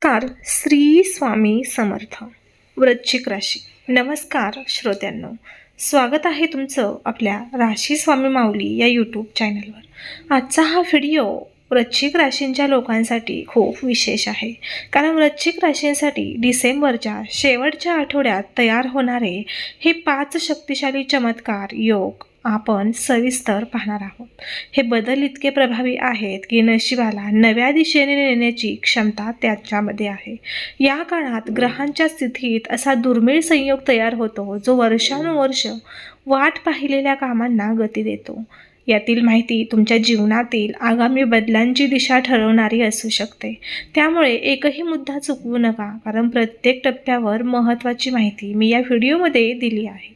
नमस्कार. श्री स्वामी समर्थ. वृश्चिक राशी. नमस्कार श्रोत्यांनो, स्वागत आहे तुमचं आपल्या राशी स्वामी माऊली या यूट्यूब चॅनलवर. आजचा हा व्हिडिओ वृश्चिक राशींच्या लोकांसाठी खूप विशेष आहे, कारण वृश्चिक राशींसाठी डिसेंबरच्या शेवटच्या आठवड्यात तयार होणारे हे 5 शक्तिशाली चमत्कार योग आपण सविस्तर पाहणार आहोत. हे बदल इतके प्रभावी आहेत की नशिबाला नव्या दिशेने नेण्याची क्षमता त्याच्यामध्ये आहे. या काळात ग्रहांच्या स्थितीत असा दुर्मिळ संयोग तयार होतो जो वर्षानुवर्ष वाट पाहिलेल्या कामांना गती देतो. यातील माहिती तुमच्या जीवनातील आगामी बदलांची दिशा ठरवणारी असू शकते. त्यामुळे एकही मुद्दा चुकवू नका, कारण प्रत्येक टप्प्यावर महत्त्वाची माहिती मी या व्हिडिओमध्ये दिली आहे.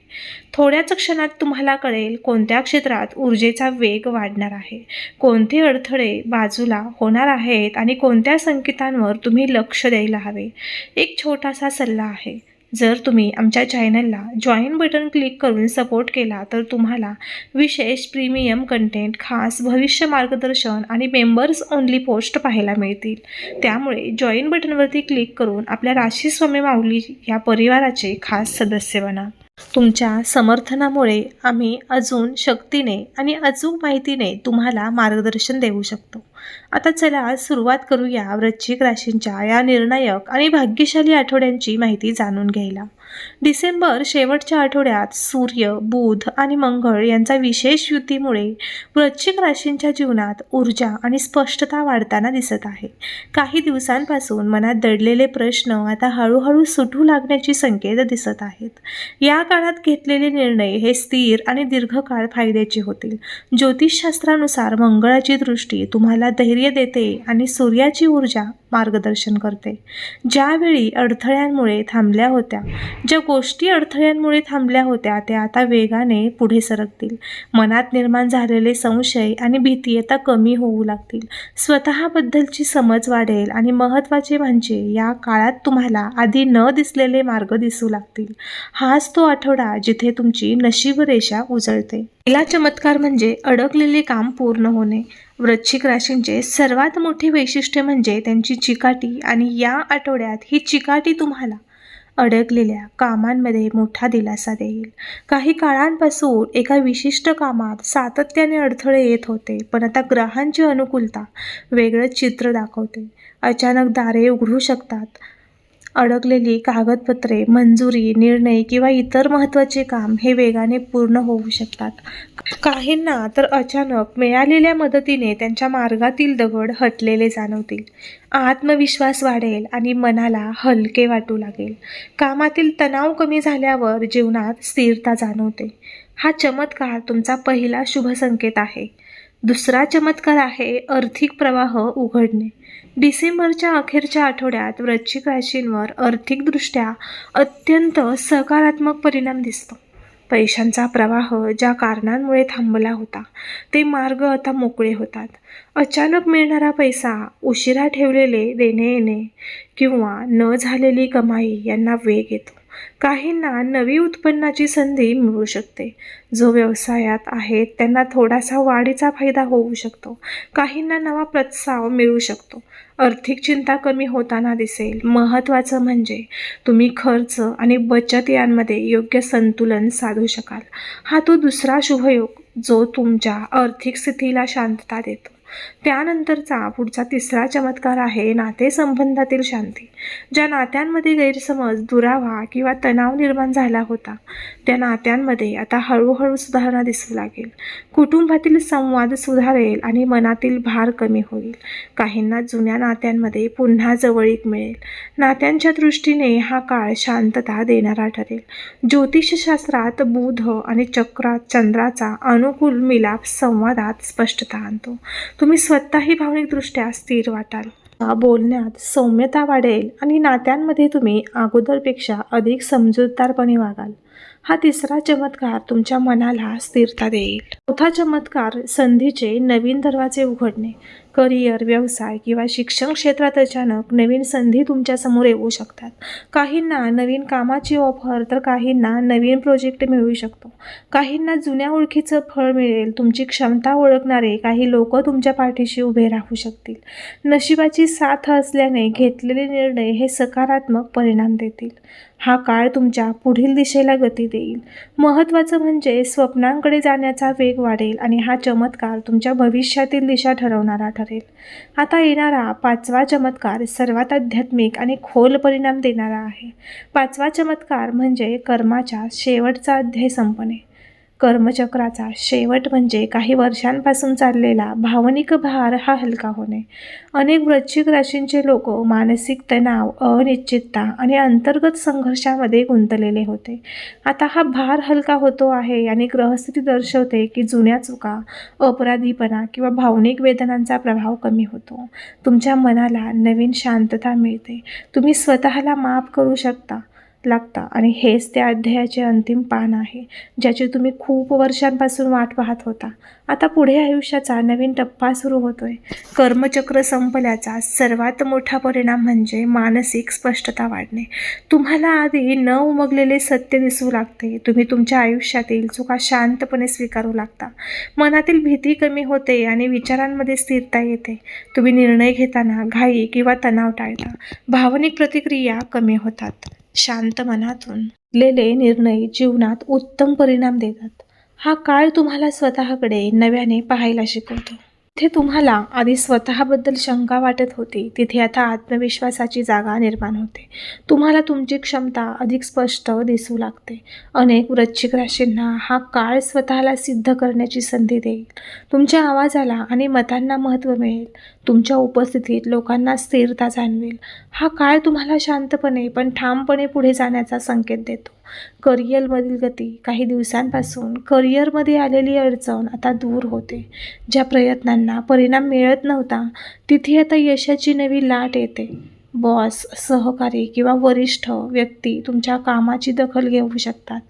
थोड्याच क्षणात तुम्हाला कळेल कोणत्या क्षेत्रात ऊर्जेचा वेग वाढणार आहे, कोणते अडथळे बाजूला होणार आहेत आणि कोणत्या संकेतांवर तुम्ही लक्ष द्यायला हवे. एक छोटासा सल्ला आहे, जर तुम्ही आमच्या चॅनलला जॉईन बटन क्लिक करून सपोर्ट केला तर तुम्हाला विशेष प्रीमियम कंटेंट, खास भविष्य मार्गदर्शन आणि मेंबर्स ओनली पोस्ट पाहायला मिळतील. त्यामुळे जॉईन बटनवरती क्लिक करून आपल्या राशी स्वामी माऊली या परिवाराचे खास सदस्य बना. तुमच्या समर्थनामुळे आम्ही अजून शक्तीने आणि अचूक माहितीने तुम्हाला मार्गदर्शन देऊ शकतो. आता चला सुरुवात करूया वृश्चिक राशींच्या या निर्णायक आणि भाग्यशाली आठवड्यांची माहिती जाणून घ्यायला. डिसेंबर शेवटच्या आठवड्यात सूर्य, बुध आणि मंगळ यांचा विशेष युतीमुळे वृश्चिक राशींच्या जीवनात ऊर्जा आणि स्पष्टता वाढताना दिसत आहे. काही दिवसांपासून मनात दडलेले प्रश्न आता हळूहळू सुटू लागण्याची संकेत दिसत आहेत. या काळात घेतलेले निर्णय हे स्थिर आणि दीर्घकाळ फायद्याचे होतील. ज्योतिषशास्त्रानुसार मंगळाची दृष्टी तुम्हाला धैर्य देते आणि सूर्याची ऊर्जा मार्गदर्शन करते. ज्यावेळी अडथळ्यांमुळे थांबल्या होत्या ज्या गोष्टी अडथळ्यांमुळे थांबल्या होत्या त्या आता वेगाने पुढे सरकतील. मनात निर्माण झालेले संशय आणि भीती आता कमी होऊ लागतील. स्वतःबद्दलची समज वाढेल आणि महत्त्वाचे म्हणजे या काळात तुम्हाला आधी न दिसलेले मार्ग दिसू लागतील. हाच तो आठवडा जिथे तुमची नशीब रेषा उजळते. पहिला चमत्कार म्हणजे अडकलेले काम पूर्ण होणे. वृश्चिक राशींचे सर्वात मोठे वैशिष्ट्य म्हणजे त्यांची चिकाटी, आणि या आठवड्यात ही चिकाटी तुम्हाला अडकलेल्या कामांमध्ये मोठा दिलासा देईल. काही काळांपासून एका विशिष्ट कामात सातत्याने अडथळे येत होते, पण आता ग्रहांची अनुकूलता वेगळं चित्र दाखवते. अचानक दारे उघडू शकतात. अडकलेली कागदपत्रे, मंजुरी, निर्णय किंवा इतर महत्त्वाचे काम हे वेगाने पूर्ण होऊ शकतात. काहींना तर अचानक मिळालेल्या मदतीने त्यांच्या मार्गातील दगड हटलेले जाणवतील. आत्मविश्वास वाढेल आणि मनाला हलके वाटू लागेल. कामातील तणाव कमी झाल्यावर जीवनात स्थिरता जाणवते. हा चमत्कार तुमचा पहिला शुभ संकेत आहे. दुसरा चमत्कार आहे आर्थिक प्रवाह उघडणे. डिसेंबरच्या अखेरच्या आठवड्यात वृश्चिक राशींवर आर्थिकदृष्ट्या अत्यंत सकारात्मक परिणाम दिसतो. पैशांचा प्रवाह ज्या कारणांमुळे थांबला होता ते मार्ग आता मोकळे होतात. अचानक मिळणारा पैसा, उशिरा ठेवलेले देणे येणे किंवा न झालेली कमाई यांना वेग येतो. काहींना नवी उत्पन्नाची संधी मिळू शकते. जो व्यवसायात आहेत त्यांना थोडासा वाढीचा फायदा होऊ शकतो. काहींना नवा प्रस्ताव मिळू शकतो. आर्थिक चिंता कमी होताना दिसेल. महत्त्वाचं म्हणजे तुम्ही खर्च आणि बचत यांमध्ये योग्य संतुलन साधू शकाल. हा तो दुसरा शुभयोग जो तुमच्या आर्थिक स्थितीला शांतता देतो. त्यानंतरचा पुढचा तिसरा चमत्कार आहे नातेसंबंधातील शांती. ज्या नात्यांमध्ये गैरसमज, दुरावा किंवा तणाव निर्माण झाला होता त्या नात्यांमध्ये आता हळूहळू सुधारणा दिसू लागेल. कुटुंबातील संवाद सुधारेल आणि मनातील भार कमी होईल. काहींना जुन्या नात्यांमध्ये पुन्हा जवळीक मिळेल. नात्यांच्या दृष्टीने हा काळ शांतता देणारा ठरेल. ज्योतिषशास्त्रात बुध आणि चंद्राचा अनुकूल मिलाप संवादात स्पष्टता आणतो. तुम्ही स्वतःही भावनिकदृष्ट्या स्थिर वाटाल. बोलण्यात सौम्यता वाढेल आणि नात्यांमध्ये तुम्ही अगोदरपेक्षा अधिक समजूतदारपणे वागाल. हा तिसरा चमत्कार तुमच्या मनाला स्थिरता देईल. चौथा चमत्कार संधीचे नवीन दरवाजे उघडणे. करिअर, व्यवसाय किंवा शिक्षण क्षेत्रात अचानक नवीन संधी तुमच्यासमोर येऊ शकतात. काहींना नवीन कामाची ऑफर तर काहींना नवीन प्रोजेक्ट मिळू शकतो. काहींना जुन्या ओळखीचं फळ मिळेल. तुमची क्षमता ओळखणारे काही लोक तुमच्या पाठीशी उभे राहू शकतील. नशिबाची साथ असल्याने घेतलेले निर्णय हे सकारात्मक परिणाम देतील. हा काळ तुमच्या पुढील दिशेला गती देईल. महत्त्वाचं म्हणजे स्वप्नांकडे जाण्याचा वेग वाढेल आणि हा चमत्कार तुमच्या भविष्यातील दिशा ठरवणारा ठरेल. आता येणारा 5वा चमत्कार सर्वात आध्यात्मिक आणि खोल परिणाम देणारा आहे. 5वा चमत्कार म्हणजे कर्माच्या शेवटचा अध्याय संपणे. कर्मचक्राचा शेवट म्हणजे काही वर्षांपासून चाललेला भावनिक भार हा हलका होणे. अनेक वृश्चिक राशींचे लोक मानसिक तणाव, अनिश्चितता आणि अंतर्गत संघर्षामध्ये गुंतलेले होते. आता हा भार हलका होतो आहे आणि ग्रहस्थिती दर्शवते की जुन्या चुका, अपराधीपणा किंवा भावनिक वेदनांचा प्रभाव कमी होतो. तुमच्या मनाला नवीन शांतता मिळते. तुम्ही स्वतःला माफ करू लागता आणि हेच त्या अध्यायाचे अंतिम पान आहे, ज्याची तुम्ही खूप वर्षांपासून वाट पाहत होता. आता पुढे आयुष्याचा नवीन टप्पा सुरू होतोय. कर्मचक्र संपल्याचा सर्वात मोठा परिणाम म्हणजे मानसिक स्पष्टता वाढणे. तुम्हाला आधी न उमगलेले सत्य दिसू लागते. तुम्ही तुमच्या आयुष्यातील चुका शांतपणे स्वीकारू लागता. मनातील भीती कमी होते आणि विचारांमध्ये स्थिरता येते. तुम्ही निर्णय घेताना घाई किंवा तणाव टाळता. भावनिक प्रतिक्रिया कमी होतात. शांत मनातून घेतलेले निर्णय जीवनात उत्तम परिणाम देतात. हा काळ तुम्हाला स्वतःकडे नव्याने पाहायला शिकवतो. तिथे तुम्हाला आधी स्वतःबद्दल शंका वाटत होती, तिथे आता आत्मविश्वासाची जागा निर्माण होते. तुम्हाला तुमची क्षमता अधिक स्पष्ट दिसू लागते. अनेक वृश्चिक राशींना हा काळ स्वतःला सिद्ध करण्याची संधी देईल. तुमच्या आवाजाला आणि मतांना महत्त्व मिळेल. तुमच्या उपस्थितीत लोकांना स्थिरता जाणवेल. हा काळ तुम्हाला शांतपणे पण ठामपणे पुढे जाण्याचा संकेत देतो. करिअरमधील गती. काही दिवसांपासून करिअरमध्ये आलेली अडचण आता दूर होते. ज्या प्रयत्नांना परिणाम मिळत नव्हता तिथे आता यशाची नवी लाट येते. बॉस, सहकारी किंवा वरिष्ठ व्यक्ती तुमच्या कामाची दखल घेऊ शकतात.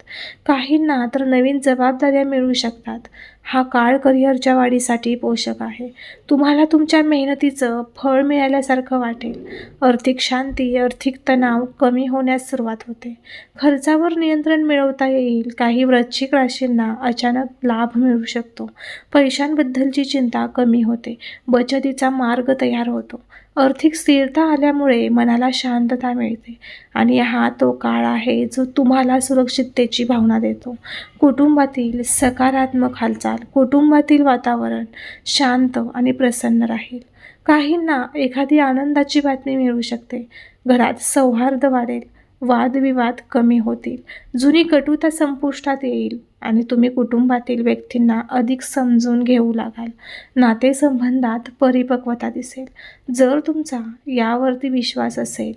काहींना तर नवीन जबाबदाऱ्या मिळू शकतात. हा काळ करिअरच्या वाढीसाठी पोषक आहे. तुम्हाला तुमच्या मेहनतीचं फळ मिळाल्यासारखं वाटेल. आर्थिक शांती, आर्थिक तणाव कमी होण्यास सुरुवात होते. खर्चावर नियंत्रण मिळवता येईल. काही वृश्चिक राशींना अचानक लाभ मिळू शकतो. पैशांबद्दलची चिंता कमी होते. बचतीचा मार्ग तयार होतो. आर्थिक स्थिरता आल्यामुळे मनाला शांतता मिळते आणि हा तो काळ आहे जो तुम्हाला सुरक्षिततेची भावना देतो. कुटुंबातील सकारात्मक हालचाल. कुटुंबातील वातावरण शांत आणि प्रसन्न राहील. काहींना एखादी आनंदाची बातमी मिळू शकते. घरात सौहार्द वाढेल. वादविवाद कमी होतील. जुनी कटुता संपुष्टात येईल आणि तुम्ही कुटुंबातील व्यक्तींना अधिक समजून घेऊ लागाल. नातेसंबंधात परिपक्वता दिसेल. जर तुमचा यावरती विश्वास असेल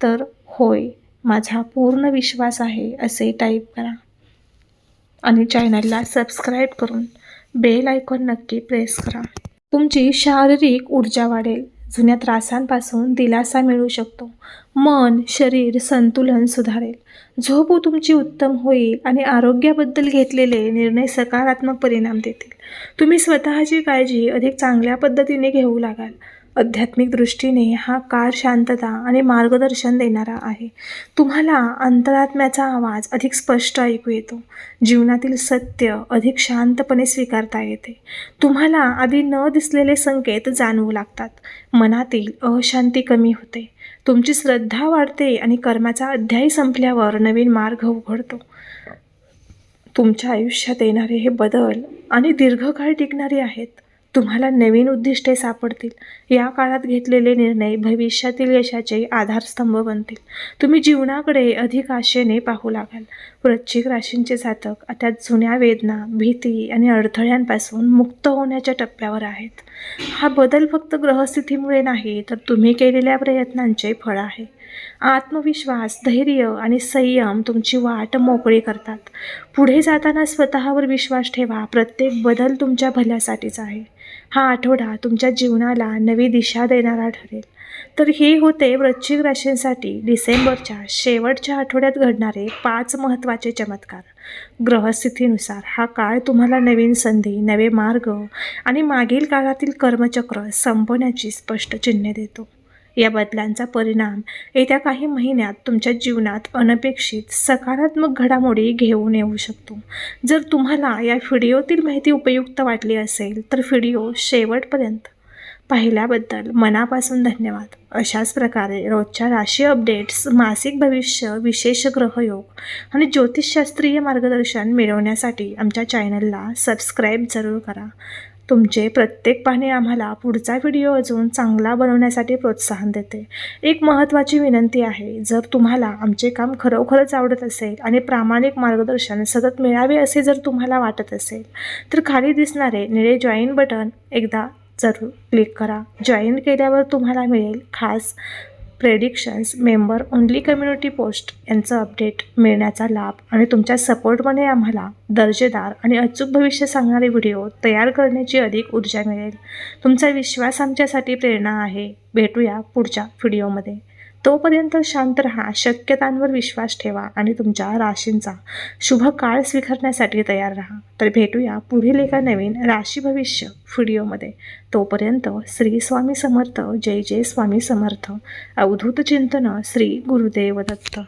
तर होय, माझा पूर्ण विश्वास आहे असे टाईप करा आणि चॅनलला सबस्क्राईब करून बेल आयकॉन नक्की प्रेस करा. तुमची शारीरिक ऊर्जा वाढेल. जुन्या त्रासांपासून दिलासा मिळू शकतो. मन, शरीर संतुलन सुधारेल. झोप तुमची उत्तम होईल आणि आरोग्याबद्दल घेतलेले निर्णय सकारात्मक परिणाम देतील. तुम्ही स्वतःची काळजी अधिक चांगल्या पद्धतीने घेऊ लागाल. आध्यात्मिक दृष्टीने हा काळ शांतता आणि मार्गदर्शन देणारा आहे. तुम्हाला अंतरात्म्याचा आवाज अधिक स्पष्ट ऐकू येतो. जीवनातील सत्य अधिक शांतपणे स्वीकारता येते. तुम्हाला आधी न दिसलेले संकेत जाणवू लागतात. मनातील अशांती कमी होते. तुमची श्रद्धा वाढते आणि कर्माचा अध्याय संपल्यावर नवीन मार्ग उघडतो. तुमच्या आयुष्यात येणारे हे बदल आणि दीर्घकाळ टिकणारे आहेत. तुम्हाला नवीन उद्दिष्टे सापडतील. या काळात घेतलेले निर्णय भविष्यातील यशाचे आधारस्तंभ बनतील. तुम्ही जीवनाकडे अधिक आशेने पाहू लागाल. वृश्चिक राशींचे जातक आता जुन्या वेदना, भीती आणि अडथळ्यांपासून मुक्त होण्याच्या टप्प्यावर आहेत. हा बदल फक्त ग्रहस्थितीमुळे नाही तर तुम्ही केलेल्या प्रयत्नांचे फळ आहे. आत्मविश्वास, धैर्य आणि संयम तुमची वाट मोकळी करतात. पुढे जाताना स्वतःवर विश्वास ठेवा. प्रत्येक बदल तुमच्या भल्यासाठीच आहे. हा आठवडा तुमच्या जीवनाला नवी दिशा देणारा ठरेल. तर हे होते वृश्चिक राशींसाठी डिसेंबरच्या शेवटच्या आठवड्यात घडणारे 5 महत्त्वाचे चमत्कार. ग्रहस्थितीनुसार हा काळ तुम्हाला नवीन संधी, नवे मार्ग आणि मागील काळातील कर्मचक्र संपवण्याची स्पष्ट चिन्हे देतो. या बदलांचा परिणाम येत्या काही महिन्यात तुमच्या जीवनात अनपेक्षित सकारात्मक घडामोडी घेऊन येऊ शकतो. जर तुम्हाला या व्हिडिओतील माहिती उपयुक्त वाटली असेल तर व्हिडिओ शेवटपर्यंत पाहिल्याबद्दल मनापासून धन्यवाद. अशाच प्रकारे रोजच्या राशी अपडेट्स, मासिक भविष्य, विशेष ग्रहयोग आणि ज्योतिषशास्त्रीय मार्गदर्शन मिळवण्यासाठी आमच्या चॅनलला सबस्क्राईब जरूर करा. तुमचे प्रत्येक पाहणे आम्हाला पुढचा व्हिडिओ अजून चांगला बनवण्यासाठी प्रोत्साहन देते. एक महत्त्वाची विनंती आहे, जर तुम्हाला आमचे काम खरोखरच आवडत असेल आणि प्रामाणिक मार्गदर्शन सतत मिळावे असे जर तुम्हाला वाटत असेल तर खाली दिसणारे निळे जॉईन बटन एकदा जरूर क्लिक करा. जॉईन केल्यावर तुम्हाला मिळेल खास predictions, member only community post यांचं अपडेट मिळण्याचा लाभ आणि तुमच्या सपोर्टमध्ये आम्हाला दर्जेदार आणि अचूक भविष्य सांगणारे व्हिडिओ तयार करण्याची अधिक ऊर्जा मिळेल. तुमचा विश्वास आमच्यासाठी प्रेरणा आहे. भेटूया पुढच्या व्हिडिओमध्ये. तोपर्यंत शांत राहा, शक्यतांवर विश्वास ठेवा आणि तुमच्या राशींचा शुभ काळ स्वीकारण्यासाठी तयार राहा. तर भेटूया पुढील एका नवीन राशी भविष्य व्हिडिओमध्ये. तोपर्यंत श्री स्वामी समर्थ. जय जय स्वामी समर्थ. अवधूत चिंतन. श्री गुरुदेव दत्त.